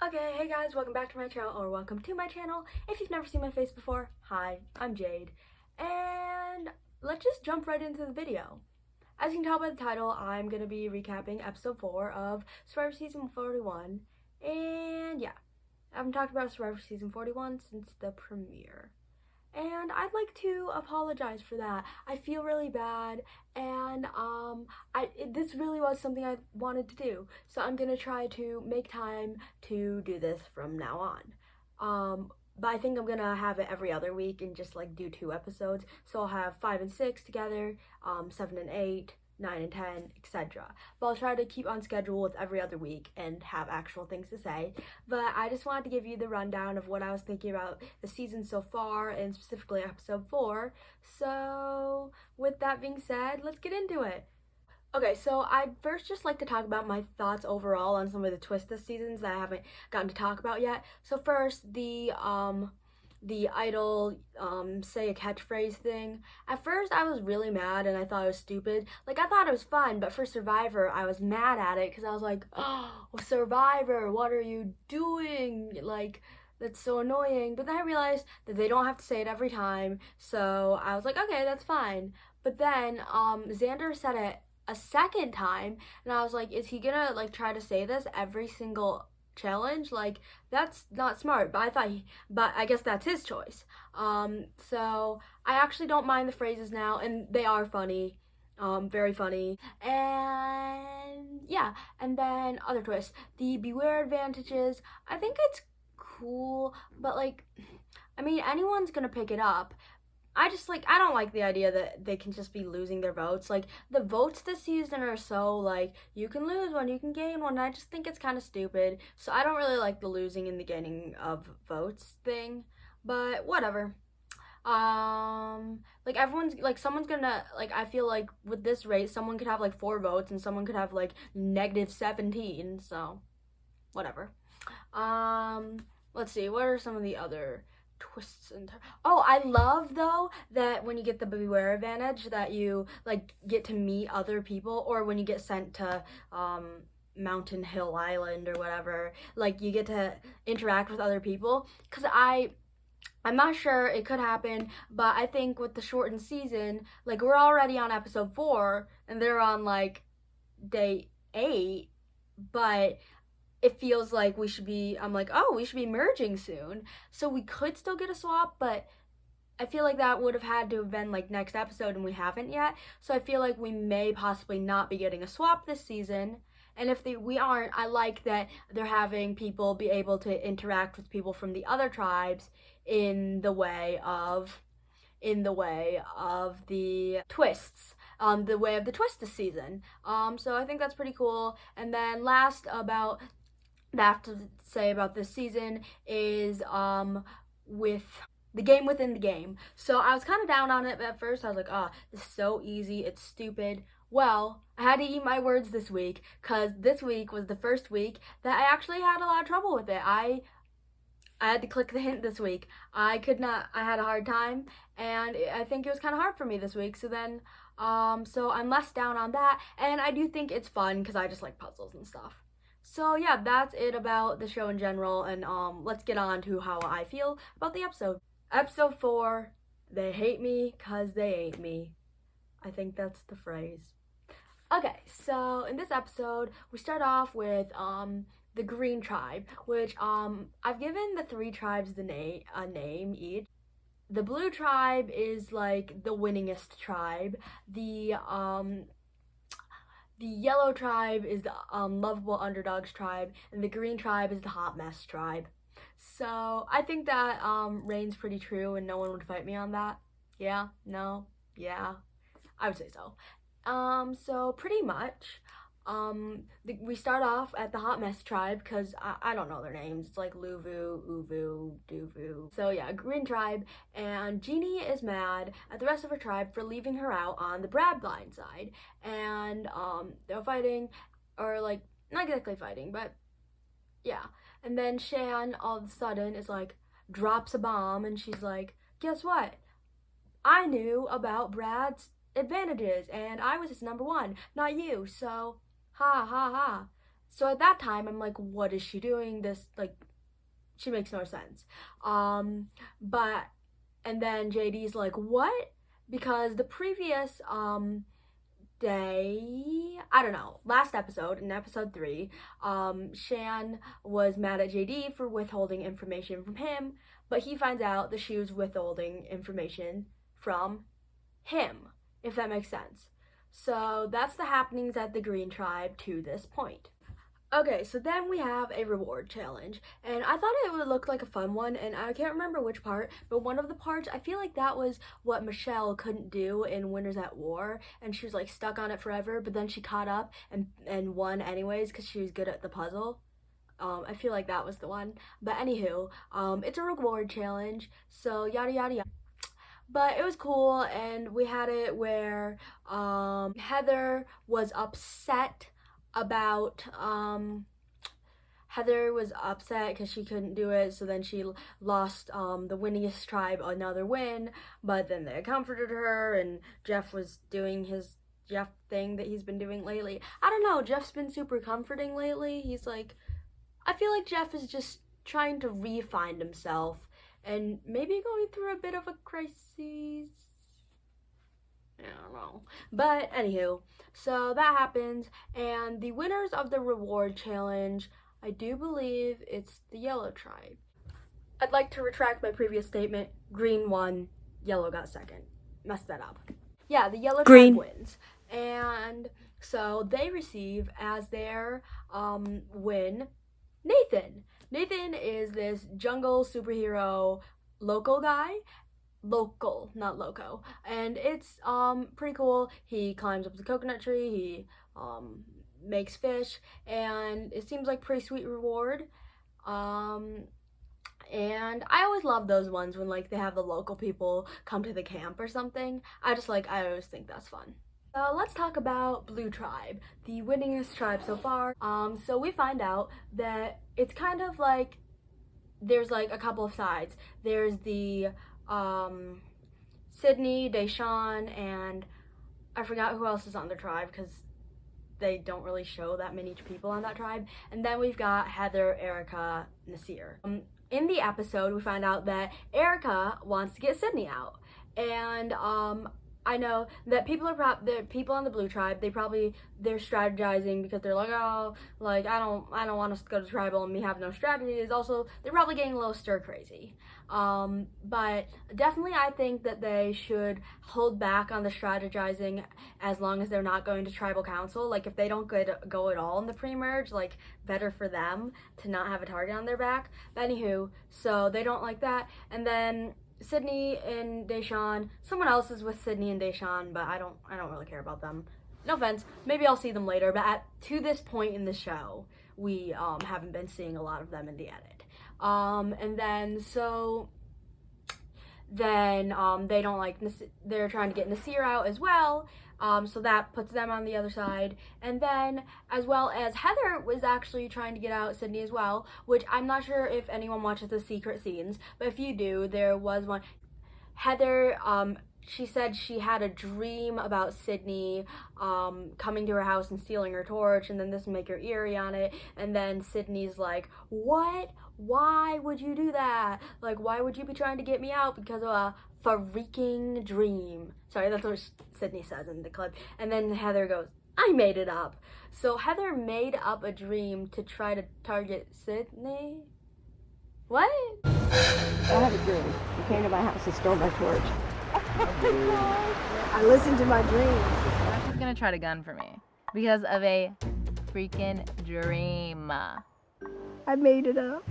Okay, hey guys, welcome back to my channel, or welcome to my channel. If you've never seen my face before, hi, I'm Jade. And let's just jump right into the video. As you can tell by the title, I'm going to be recapping episode 4 of Survivor Season 41. And yeah, I haven't talked about Survivor Season 41 since the premiere. And I'd like to apologize for that. I feel really bad, and this really was something I wanted to do. So I'm gonna try to make time to do this from now on. But I think I'm gonna have it every other week and just like do 2 episodes. So I'll have 5 and 6 together, 7 and 8. 9 and 10, etc. But I'll try to keep on schedule with every other week and have actual things to say. But I just wanted to give you the rundown of what I was thinking about the season so far, and specifically episode 4. So with that being said, let's get into it. Okay, so I'd first just like to talk about my thoughts overall on some of the twists this season that I haven't gotten to talk about yet. So first, the idol say a catchphrase thing. At first I was really mad and I thought it was stupid. Like, I thought it was fun, but for Survivor I was mad at it because I was like, oh, Survivor, what are you doing? Like, that's so annoying. But then I realized that they don't have to say it every time, so I was like, okay, that's fine. But then Xander said it a second time, and I was like, is he gonna like try to say this every single challenge? Like, that's not smart. But I guess that's his choice. So I actually don't mind the phrases now, and they are funny, very funny. And yeah, and then other twists, the beware advantages. I think it's cool, but like, I mean, anyone's gonna pick it up. I don't like the idea that they can just be losing their votes. Like, the votes this season are so, like, you can lose one, you can gain one, and I just think it's kind of stupid. So I don't really like the losing and the gaining of votes thing, but whatever. Like, everyone's, like, someone's gonna, like, I feel like with this race, someone could have, like, 4 votes, and someone could have, like, -17, so whatever. Let's see, what are some of the other twists and oh, I love though that when you get the beware advantage that you like get to meet other people, or when you get sent to Mountain Hill Island or whatever, like you get to interact with other people. Because I'm not sure, it could happen, but I think with the shortened season, like, we're already on episode 4 and they're on like day 8, but it feels like I'm like, oh, we should be merging soon. So we could still get a swap, but I feel like that would have had to have been like next episode, and we haven't yet. So I feel like we may possibly not be getting a swap this season. And if we aren't, I like that they're having people be able to interact with people from the other tribes in the way of the twists. The way of the twist this season. So I think that's pretty cool. And then last about that I have to say about this season is with the game within the game. So I was kind of down on it at first. I was like, oh, this is so easy, it's stupid. Well, I had to eat my words this week, because this week was the first week that I actually had a lot of trouble with it. I had to click the hint this week. I had a hard time, and I think it was kind of hard for me this week. So then, so I'm less down on that, and I do think it's fun because I just like puzzles and stuff. So yeah, that's it about the show in general, and let's get on to how I feel about the episode. Episode 4, they hate me 'cause they ain't me. I think that's the phrase. Okay, so in this episode, we start off with the Green Tribe, which I've given the 3 tribes a name each. The Blue Tribe is like the winningest tribe. The Yellow Tribe is the lovable underdogs tribe, and the Green Tribe is the hot mess tribe. So I think that reigns pretty true, and no one would fight me on that. Yeah? No? Yeah? I would say so. So pretty much, we start off at the hot mess tribe, because I don't know their names. It's like Luvu, Uvu, Duvu. So yeah, Green Tribe, and Jeannie is mad at the rest of her tribe for leaving her out on the Brad blind side. And they're fighting, or like, not exactly fighting, but yeah. And then Shan all of a sudden is like, drops a bomb, and she's like, guess what? I knew about Brad's advantages, and I was his number 1, not you, so ha ha ha. So at that time, I'm like, what is she doing? This, like, she makes no sense. But, and then JD's like, what? Because the previous, day, I don't know, last episode, in episode 3, Shan was mad at JD for withholding information from him, but he finds out that she was withholding information from him, if that makes sense. So that's the happenings at the Green Tribe to this point. Okay, so then we have a reward challenge, and I thought it would look like a fun one, and I can't remember which part, but one of the parts, I feel like that was what Michelle couldn't do in Winners at War, and she was like stuck on it forever, but then she caught up and won anyways because she was good at the puzzle. I feel like that was the one, but anywho, it's a reward challenge, so yada yada yada. But it was cool, and we had it where Heather was upset about Heather was upset because she couldn't do it, so then she lost the winningest tribe another win, but then they comforted her, and Jeff was doing his Jeff thing that he's been doing lately. I don't know, Jeff's been super comforting lately. He's like, I feel like Jeff is just trying to re-find himself and maybe going through a bit of a crisis. I don't know. But anywho, so that happens, and the winners of the reward challenge, I do believe it's the yellow tribe. I'd like to retract my previous statement. Green won, yellow got second. Messed that up. Yeah, the yellow tribe wins. And so they receive as their win Nathan. Nathan is this jungle superhero local guy. Local, not loco. And it's pretty cool. He climbs up the coconut tree, he makes fish, and it seems like pretty sweet reward. And I always love those ones when like they have the local people come to the camp or something. I always think that's fun. Let's talk about Blue Tribe, the winningest tribe so far. So we find out that it's kind of like there's like a couple of sides. There's the Sydney, Deshawn, and I forgot who else is on the tribe because they don't really show that many people on that tribe. And then we've got Heather, Erica, Nasir. In the episode, we find out that Erica wants to get Sydney out, and I know that the people on the Blue Tribe, they're strategizing because they're like, oh, like I don't want us to go to tribal and me have no strategies. Also, they're probably getting a little stir crazy. But definitely I think that they should hold back on the strategizing as long as they're not going to tribal council. Like if they don't go at all in the pre-merge, like better for them to not have a target on their back. But anywho, so they don't like that. And then Sydney and Deshawn, someone else is with Sydney and Deshawn, but I don't really care about them. No offense, maybe I'll see them later, but to this point in the show, we haven't been seeing a lot of them in the edit. And then they don't like, they're trying to get Nasir out as well. So that puts them on the other side. And then, as well as Heather was actually trying to get out Sydney as well, which I'm not sure if anyone watches the secret scenes, but if you do, there was one. Heather, she said she had a dream about Sydney coming to her house and stealing her torch, and then this would make her eerie on it. And then Sydney's like, what? Why would you do that? Like, why would you be trying to get me out because of a freaking dream? Sorry, that's what Sydney says in the clip. And then Heather goes, I made it up. So Heather made up a dream to try to target Sydney? What? I had a dream. You came to my house and stole my torch. I listened to my dreams. She's gonna try to gun for me because of a freaking dream. I made it up.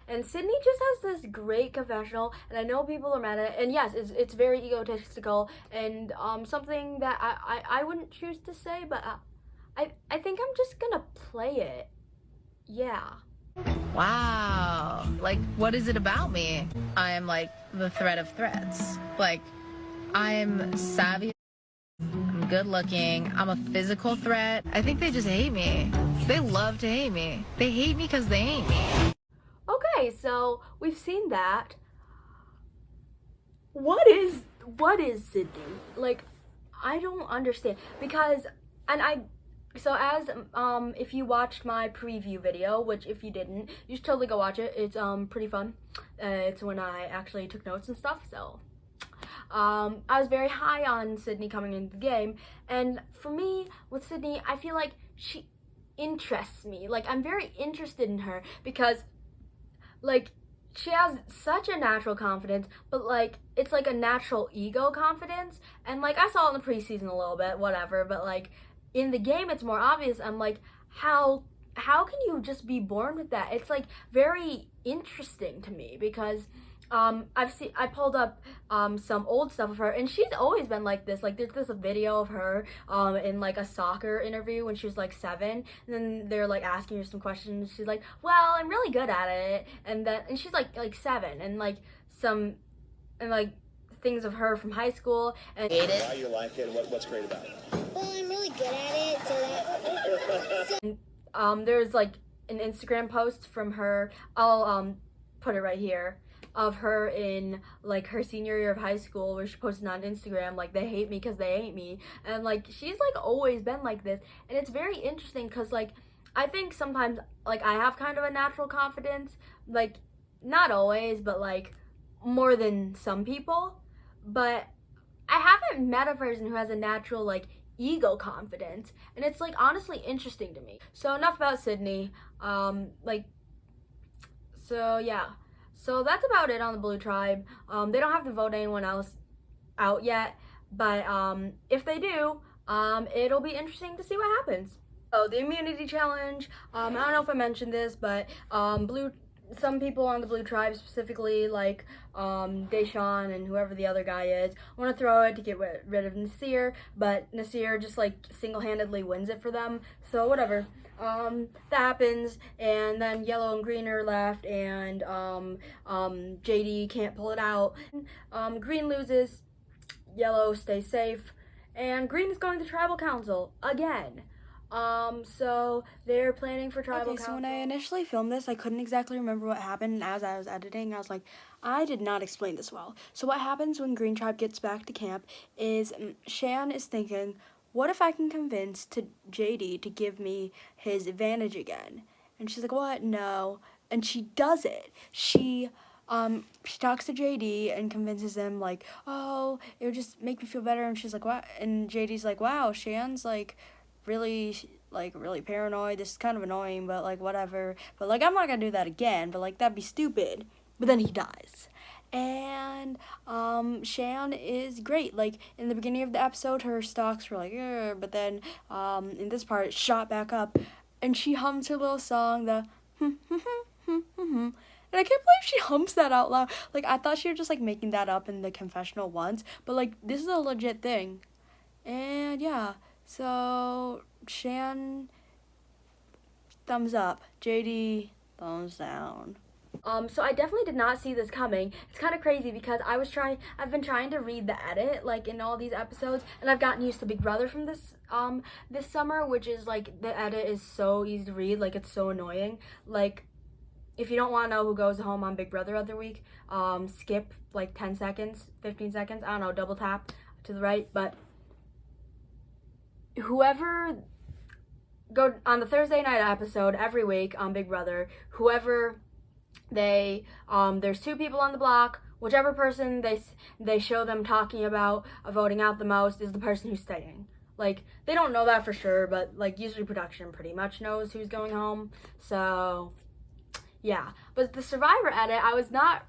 And Sydney just has this great confessional, and I know people are mad at it, and yes, it's very egotistical, and something that I wouldn't choose to say, but I think I'm just gonna play it. Yeah. Wow. Like, what is it about me? I am like the threat of threats. Like, I'm savvy, I'm good looking, I'm a physical threat. I think they just hate me. They love to hate me. They hate me because they ain't me. Okay, so we've seen that. What is Sydney? Like, I don't understand, because, and So as if you watched my preview video, which if you didn't, you should totally go watch it. It's pretty fun. It's when I actually took notes and stuff. So I was very high on Sydney coming into the game, and for me with Sydney, I feel like she interests me. Like, I'm very interested in her because, like, she has such a natural confidence, but like it's like a natural ego confidence, and like I saw it in the preseason a little bit, whatever, but like in the game it's more obvious. I'm like, how can you just be born with that? It's like very interesting to me because I pulled up some old stuff of her, and she's always been like this. Like, there's this video of her in like a soccer interview when she was like 7, and then they're like asking her some questions. She's like, "Well, I'm really good at it," and she's like 7, and like some and like things of her from high school and Why you like it? What's great about it? Well, I'm really good at it, so that... there's like an Instagram post from her. I'll put it right here, of her in like her senior year of high school, where she posted on Instagram like, "They hate me because they ain't me," and like she's like always been like this, and it's very interesting because like I think sometimes like I have kind of a natural confidence, like not always, but like more than some people, but I haven't met a person who has a natural like ego confidence, and it's like honestly interesting to me. So enough about Sydney. So yeah. So that's about it on the Blue Tribe. They don't have to vote anyone else out yet, but if they do, it'll be interesting to see what happens. So the immunity challenge, I don't know if I mentioned this, but some people on the Blue Tribe, specifically like Deshaun and whoever the other guy is, want to throw it to get rid of Nasir, but Nasir just like single-handedly wins it for them. So whatever. That happens, and then yellow and green are left, and JD can't pull it out. Green loses, yellow stays safe, and green is going to tribal council again. So they're planning for tribal council. So when I initially filmed this, I couldn't exactly remember what happened, and as I was editing, I was like, I did not explain this well. So what happens when Green Tribe gets back to camp is Shan is thinking, what if I can convince JD to give me his advantage again? And she's like, what? No. And she does it. She talks to JD and convinces him like, oh, it would just make me feel better. And she's like, what? And JD's like, wow, Shan's like really paranoid. This is kind of annoying, but like whatever. But like I'm not gonna do that again. But like that'd be stupid. But then he dies. And Shan is great. Like in the beginning of the episode, her stocks were like, but then in this part, it shot back up, and she hums her little song, the and I can't believe she hums that out loud. Like I thought she was just like making that up in the confessional once, but like this is a legit thing. And yeah, so Shan thumbs up, JD thumbs down. So I definitely did not see this coming. It's kind of crazy because I've been trying to read the edit, like in all these episodes, and I've gotten used to Big Brother from this summer, which is like, the edit is so easy to read, like it's so annoying. Like, if you don't want to know who goes home on Big Brother other week, skip like 10 seconds, 15 seconds, I don't know, double tap to the right, but whoever go on the Thursday night episode every week on Big Brother, whoever there's 2 people on the block, whichever person they show them talking about voting out the most is the person who's staying. Like, they don't know that for sure, but like usually production pretty much knows who's going home. So yeah, but the Survivor edit, I was not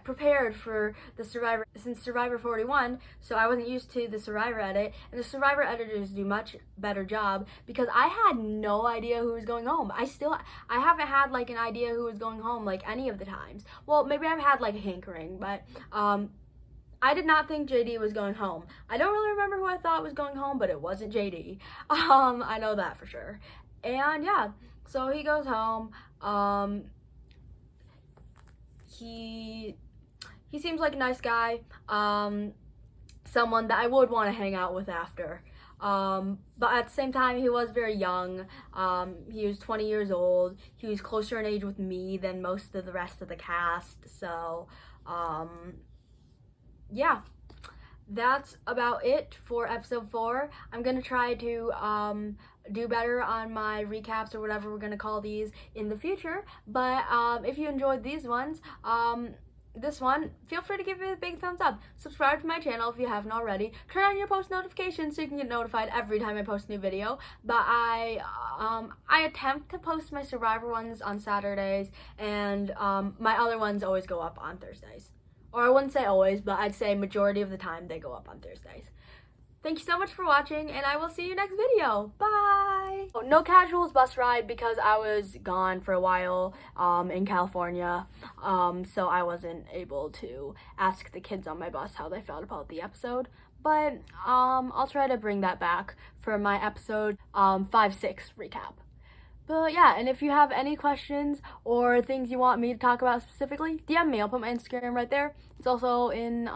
prepared for the Survivor, since Survivor 41, so I wasn't used to the Survivor edit, and the Survivor editors do much better job because I had no idea who was going home. I haven't had like an idea who was going home like any of the times. Well, maybe I've had like a hankering, but I did not think JD was going home. I don't really remember who I thought was going home, but it wasn't JD. I know that for sure. And yeah, so he goes home. He seems like a nice guy, someone that I would want to hang out with after. But at the same time, he was very young. He was 20 years old. He was closer in age with me than most of the rest of the cast. So, yeah, that's about it for episode 4. I'm gonna try to do better on my recaps or whatever we're gonna call these in the future. But if you enjoyed these ones, this one, feel free to give it a big thumbs up. Subscribe to my channel if you haven't already. Turn on your post notifications so you can get notified every time I post a new video. But I attempt to post my Survivor ones on Saturdays, and my other ones always go up on Thursdays. Or I wouldn't say always, but I'd say majority of the time they go up on Thursdays. Thank you so much for watching, and I will see you next video. Bye! Oh, no casuals bus ride because I was gone for a while in Casualfournia, so I wasn't able to ask the kids on my bus how they felt about the episode. But I'll try to bring that back for my episode 5-6 recap. But yeah, and if you have any questions or things you want me to talk about specifically, DM me. I'll put my Instagram right there. It's also in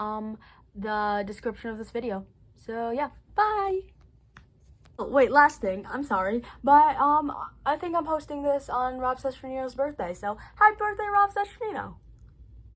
the description of this video. So yeah, bye! Oh, wait, last thing, I'm sorry, but I think I'm posting this on Rob Sesternino's birthday, so happy birthday, Rob Sesternino!